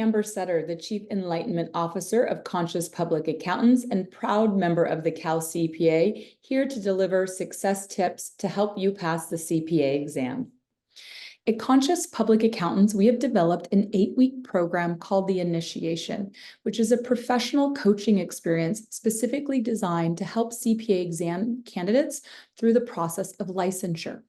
Amber Sutter, the Chief Enlightenment Officer of Conscious Public Accountants and proud member of the CalCPA, here to deliver success tips to help you pass the CPA exam. At Conscious Public Accountants, we have developed an 8-week program called The Initiation, which is a professional coaching experience specifically designed to help CPA exam candidates through the process of licensure.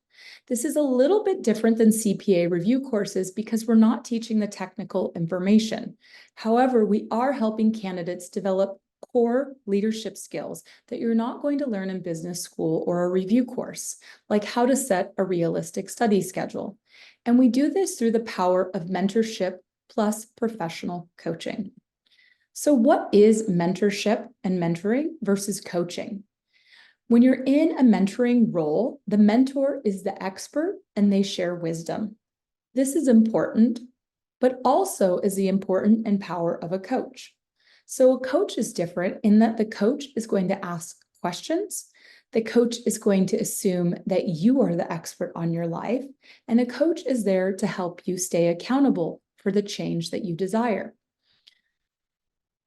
This is a little bit different than CPA review courses because we're not teaching the technical information. However, we are helping candidates develop core leadership skills that you're not going to learn in business school or a review course, like how to set a realistic study schedule. And we do this through the power of mentorship plus professional coaching. So what is mentorship and mentoring versus coaching? When you're in a mentoring role, the mentor is the expert and they share wisdom. This is important, but also is the importance and power of a coach. So a coach is different in that the coach is going to ask questions. The coach is going to assume that you are the expert on your life, and a coach is there to help you stay accountable for the change that you desire.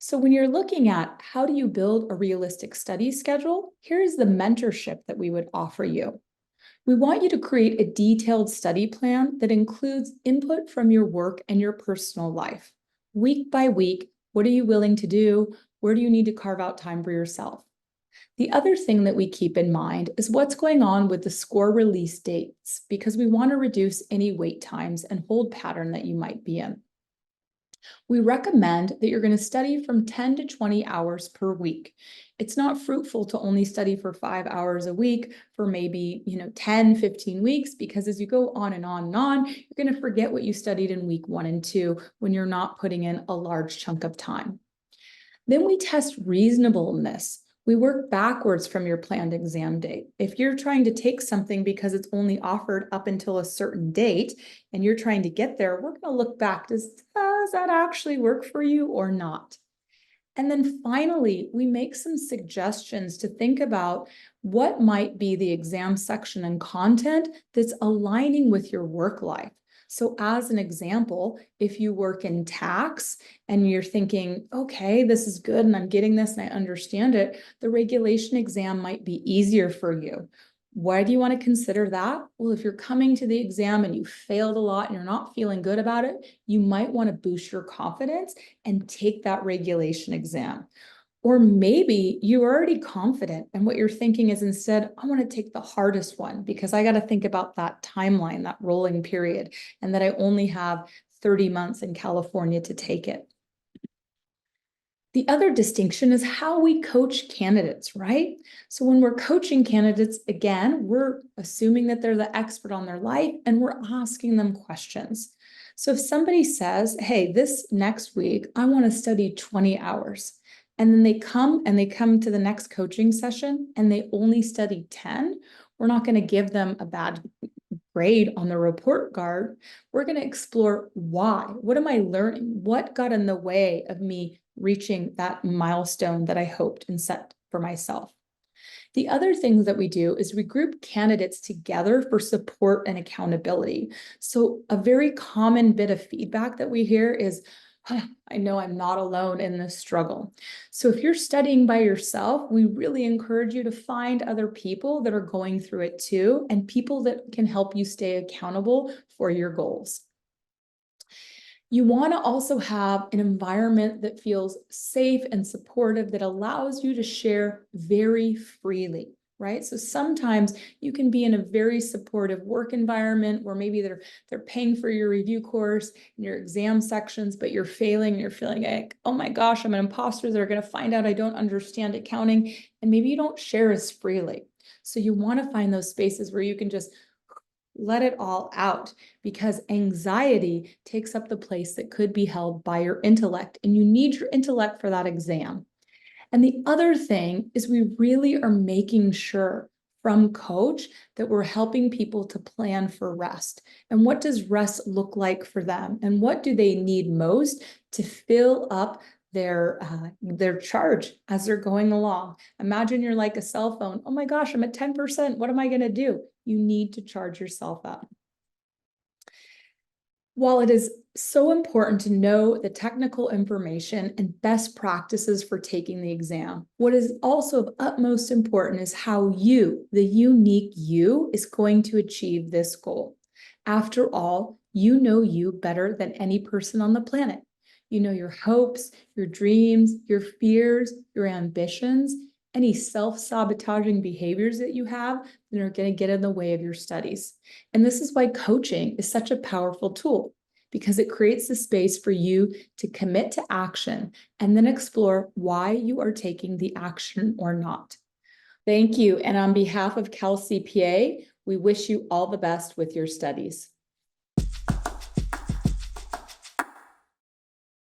So when you're looking at how do you build a realistic study schedule, here's the mentorship that we would offer you. We want you to create a detailed study plan that includes input from your work and your personal life. Week by week, what are you willing to do? Where do you need to carve out time for yourself? The other thing that we keep in mind is what's going on with the score release dates, because we want to reduce any wait times and hold pattern that you might be in. We recommend that you're going to study from 10 to 20 hours per week. It's not fruitful to only study for 5 hours a week for maybe 10, 15 weeks, because as you go on and on and on, you're going to forget what you studied in week 1 and 2 when you're not putting in a large chunk of time. Then we test reasonableness. We work backwards from your planned exam date. If you're trying to take something because it's only offered up until a certain date and you're trying to get there, we're going to look back. Does that actually work for you or not? And then finally, we make some suggestions to think about what might be the exam section and content that's aligning with your work life. So as an example, if you work in tax and you're thinking, okay, this is good and I'm getting this and I understand it, the regulation exam might be easier for you. Why do you want to consider that? Well, if you're coming to the exam and you failed a lot and you're not feeling good about it, you might want to boost your confidence and take that regulation exam. Or maybe you're already confident and what you're thinking is instead, I want to take the hardest one because I got to think about that timeline, that rolling period, and that I only have 30 months in California to take it. The other distinction is how we coach candidates, right? So when we're coaching candidates, again, we're assuming that they're the expert on their life and we're asking them questions. So if somebody says, hey, this next week, I want to study 20 hours. And then they come to the next coaching session and they only study 10, we're not going to give them a bad grade on the report card. We're going to explore why. What am I learning? What got in the way of me reaching that milestone that I hoped and set for myself? The other things that we do is we group candidates together for support and accountability. So a very common bit of feedback that we hear is, I know I'm not alone in this struggle. So if you're studying by yourself, we really encourage you to find other people that are going through it too, and people that can help you stay accountable for your goals. You want to also have an environment that feels safe and supportive that allows you to share very freely. Right? So sometimes you can be in a very supportive work environment where maybe they're paying for your review course and your exam sections, but you're failing and you're feeling like, oh my gosh, I'm an imposter. They're going to find out I don't understand accounting. And maybe you don't share as freely. So you want to find those spaces where you can just let it all out, because anxiety takes up the place that could be held by your intellect, and you need your intellect for that exam. And the other thing is we really are making sure from coach that we're helping people to plan for rest. And what does rest look like for them? And what do they need most to fill up their charge as they're going along? Imagine you're like a cell phone. Oh my gosh, I'm at 10%. What am I going to do? You need to charge yourself up. While it is so important to know the technical information and best practices for taking the exam, what is also of utmost importance is how you, the unique you, is going to achieve this goal. After all, you know you better than any person on the planet. You know your hopes, your dreams, your fears, your ambitions, any self-sabotaging behaviors that you have that are going to get in the way of your studies. And this is why coaching is such a powerful tool, because it creates the space for you to commit to action and then explore why you are taking the action or not. Thank you. And on behalf of CalCPA, we wish you all the best with your studies.